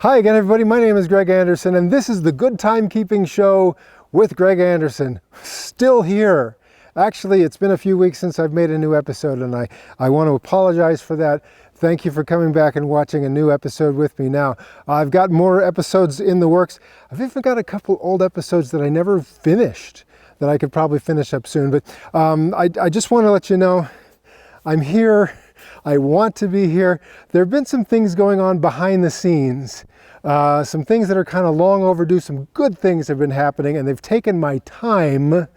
Hi again, everybody. My name is Greg Anderson, and this is the Good Timekeeping Show with Greg Anderson. Still here. Actually, it's been a few weeks since I've made a new episode, and I want to apologize for that. Thank you for coming back and watching a new episode with me now. I've got more episodes in the works. I've even got a couple old episodes that I never finished that I could probably finish up soon. But I just want to let you know I'm here. I want to be here. There have been some things going on behind the scenes, some things that are kind of long overdue. Some good things have been happening, and they've taken my time,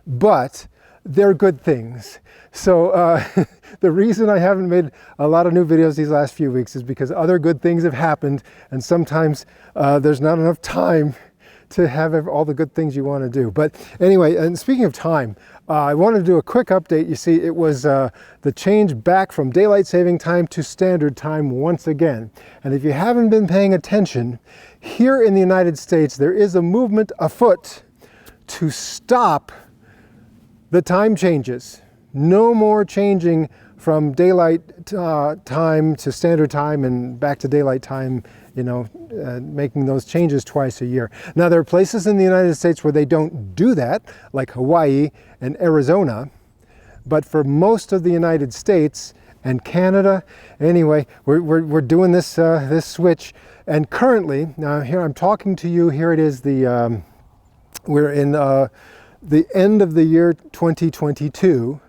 but they're good things. So the reason I haven't made a lot of new videos these last few weeks is because other good things have happened, and sometimes there's not enough time to have all the good things you want to do. But anyway, and speaking of time, I wanted to do a quick update. You see, it was the change back from daylight saving time to standard time once again. And if you haven't been paying attention, here in the United States, there is a movement afoot to stop the time changes. No more changing from daylight time to standard time and back to daylight time, making those changes twice a year. Now, there are places in the United States where they don't do that, like Hawaii and Arizona, but for most of the United States and Canada, anyway, we're doing this this switch. And currently, now here I'm talking to you, here it is, we're in the end of the year 2022.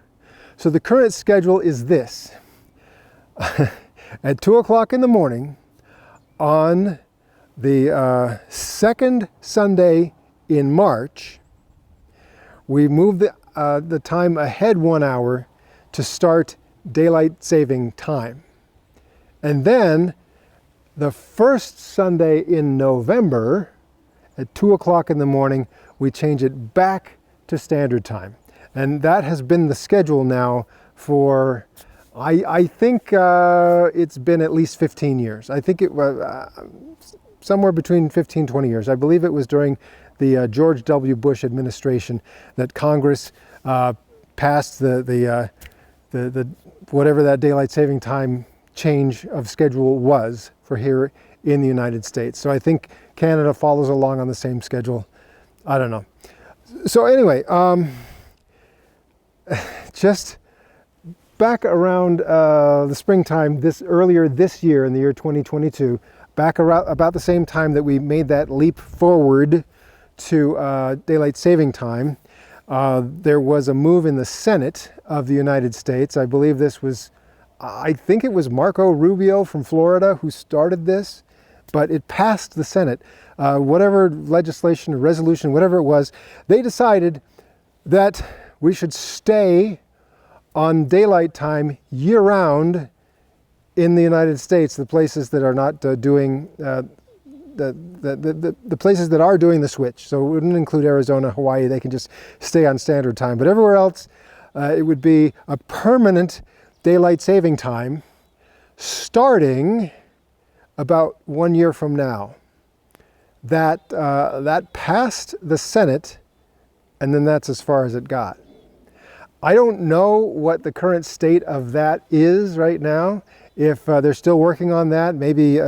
So the current schedule is this. At 2 o'clock in the morning, on the second Sunday in March, we move the time ahead 1 hour to start daylight saving time. And then the first Sunday in November, at 2 o'clock in the morning, we change it back to standard time. And that has been the schedule now for, I think it's been at least 15 years. I think it was somewhere between 15 and 20 years. I believe it was during the George W. Bush administration that Congress passed the whatever that daylight saving time change of schedule was for here in the United States. So I think Canada follows along on the same schedule. I don't know. So anyway, just back around the springtime, earlier this year in the year 2022, back around about the same time that we made that leap forward to daylight saving time, there was a move in the Senate of the United States. I believe this was, I think it was Marco Rubio from Florida who started this, but it passed the Senate. Whatever legislation or resolution, whatever it was, they decided that we should stay on daylight time year-round in the United States, the places that are not doing, the places that are doing the switch. So it wouldn't include Arizona, Hawaii, they can just stay on standard time. But everywhere else, it would be a permanent daylight saving time starting about 1 year from now. That passed the Senate, and then that's as far as it got. I don't know what the current state of that is right now. If they're still working on that, maybe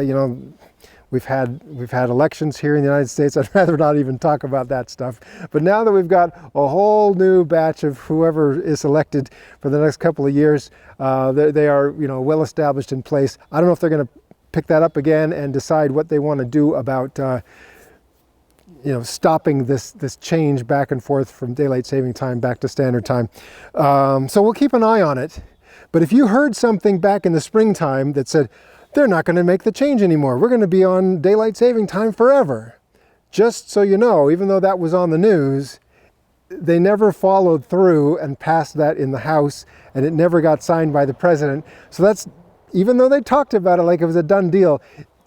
we've had elections here in the United States. I'd rather not even talk about that stuff. But now that we've got a whole new batch of whoever is elected for the next couple of years, they are well established in place. I don't know if they're going to pick that up again and decide what they want to do about stopping this change back and forth from daylight saving time back to standard time. So we'll keep an eye on it. But if you heard something back in the springtime that said, they're not going to make the change anymore, we're going to be on daylight saving time forever, just so you know, even though that was on the news, they never followed through and passed that in the House, and it never got signed by the president. So that's, even though they talked about it like it was a done deal,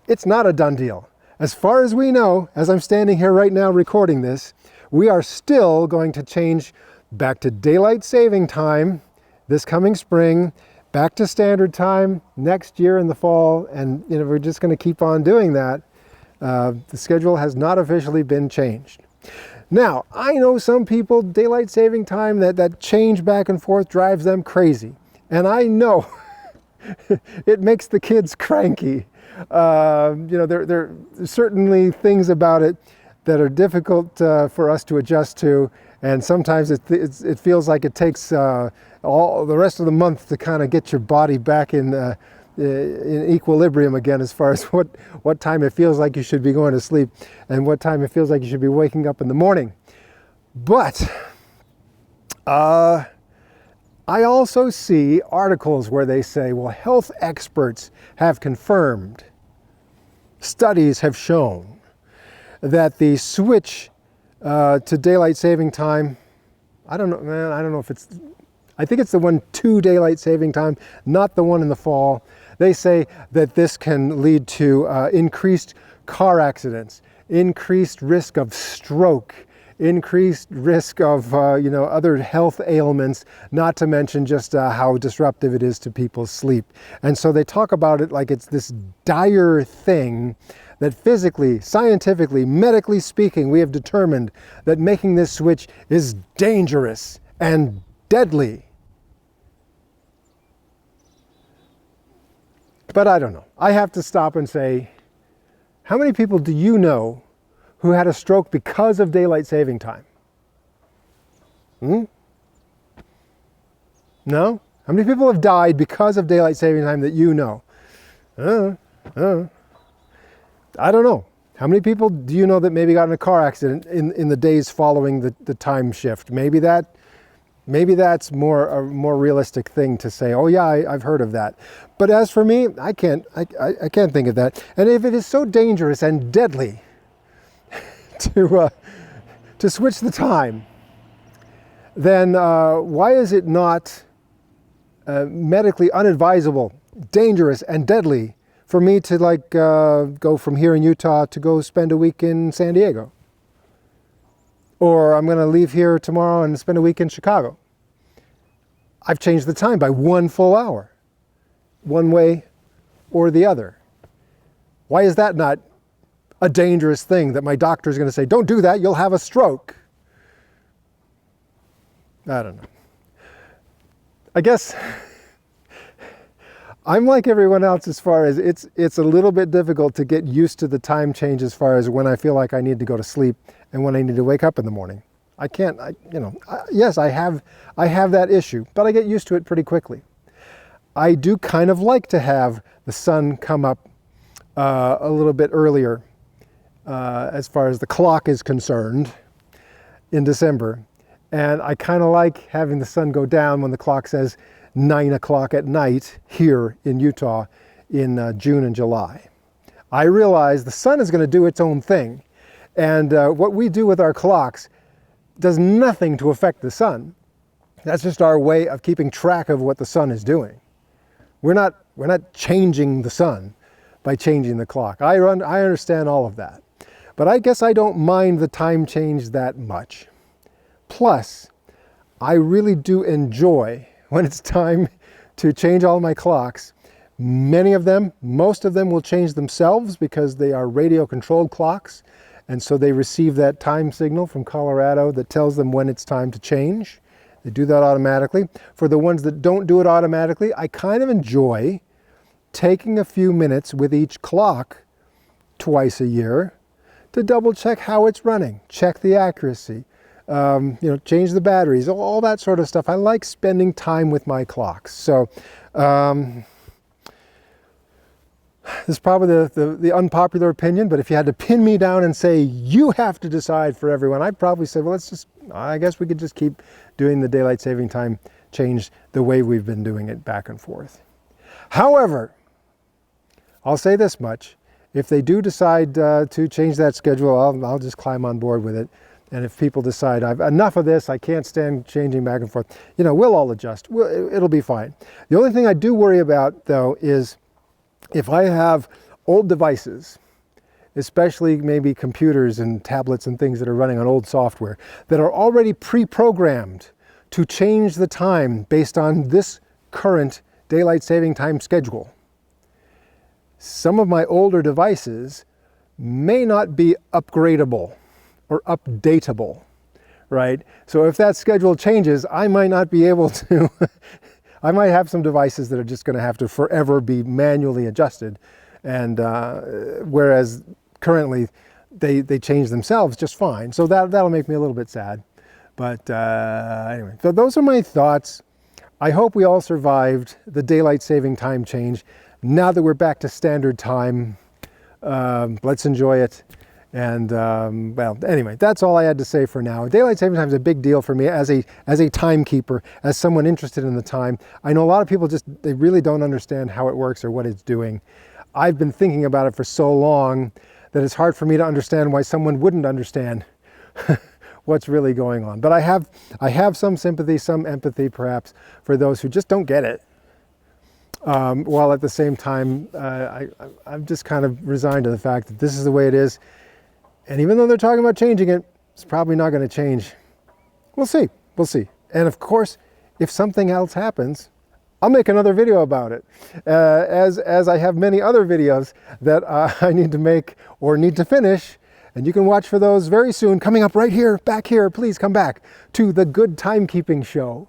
it's not a done deal. As far as we know, as I'm standing here right now recording this, we are still going to change back to daylight saving time this coming spring, back to standard time next year in the fall, and we're just going to keep on doing that. The schedule has not officially been changed. Now, I know some people, daylight saving time, that change back and forth drives them crazy. And I know it makes the kids cranky. There are certainly things about it that are difficult for us to adjust to, and sometimes it feels like it takes all the rest of the month to kind of get your body back in equilibrium again, as far as what time it feels like you should be going to sleep and what time it feels like you should be waking up in the morning. But I also see articles where they say, well, health experts have confirmed, studies have shown that the switch to daylight saving time, I don't know, man, I don't know if I think it's the one to daylight saving time, not the one in the fall. They say that this can lead to increased car accidents, increased risk of stroke, increased risk of other health ailments, not to mention just how disruptive it is to people's sleep. And so they talk about it like it's this dire thing that physically, scientifically, medically speaking, we have determined that making this switch is dangerous and deadly. But I don't know. I have to stop and say, how many people do you know who had a stroke because of daylight saving time? No? How many people have died because of daylight saving time that you know? I don't know. How many people do you know that maybe got in a car accident in the days following the time shift? Maybe that's a more realistic thing to say. Oh yeah, I've heard of that. But as for me, I can't think of that. And if it is so dangerous and deadly to switch the time, then why is it not medically unadvisable, dangerous and deadly for me to go from here in Utah to go spend a week in San Diego? Or I'm going to leave here tomorrow and spend a week in Chicago. I've changed the time by 1 full hour, one way or the other. Why is that not a dangerous thing that my doctor is going to say, don't do that, you'll have a stroke? I don't know. I guess I'm like everyone else as far as it's a little bit difficult to get used to the time change as far as when I feel like I need to go to sleep and when I need to wake up in the morning. I can't, yes, I have that issue, but I get used to it pretty quickly. I do kind of like to have the sun come up a little bit earlier as far as the clock is concerned in December. And I kind of like having the sun go down when the clock says 9 o'clock at night here in Utah in June and July. I realize the sun is going to do its own thing. And what we do with our clocks does nothing to affect the sun. That's just our way of keeping track of what the sun is doing. We're not changing the sun by changing the clock. I understand all of that. But I guess I don't mind the time change that much. Plus, I really do enjoy when it's time to change all my clocks. Most of them will change themselves because they are radio controlled clocks. And so they receive that time signal from Colorado that tells them when it's time to change. They do that automatically. For the ones that don't do it automatically, I kind of enjoy taking a few minutes with each clock twice a year to double check how it's running, check the accuracy, change the batteries, all that sort of stuff. I like spending time with my clocks. So this is probably the unpopular opinion, but if you had to pin me down and say, you have to decide for everyone, I'd probably say, well, I guess we could just keep doing the daylight saving time change the way we've been doing it back and forth. However, I'll say this much. If they do decide to change that schedule, I'll just climb on board with it. And if people decide, I've enough of this, I can't stand changing back and forth, we'll all adjust. It'll be fine. The only thing I do worry about, though, is if I have old devices, especially maybe computers and tablets and things that are running on old software, that are already pre-programmed to change the time based on this current daylight saving time schedule, some of my older devices may not be upgradable or updatable, right? So if that schedule changes, I might not be able to, I might have some devices that are just going to have to forever be manually adjusted. And whereas currently they change themselves just fine. So that'll make me a little bit sad. But anyway, so those are my thoughts. I hope we all survived the daylight saving time change. Now that we're back to standard time, let's enjoy it. And well, anyway, that's all I had to say for now. Daylight saving time is a big deal for me as a timekeeper, as someone interested in the time. I know a lot of people they really don't understand how it works or what it's doing. I've been thinking about it for so long that it's hard for me to understand why someone wouldn't understand what's really going on. But I have some sympathy, some empathy perhaps for those who just don't get it. While at the same time, I'm just kind of resigned to the fact that this is the way it is. And even though they're talking about changing it, it's probably not going to change. We'll see. We'll see. And of course, if something else happens, I'll make another video about it, as I have many other videos that I need to make or need to finish. And you can watch for those very soon, coming up right here, back here. Please come back to the Good Timekeeping Show.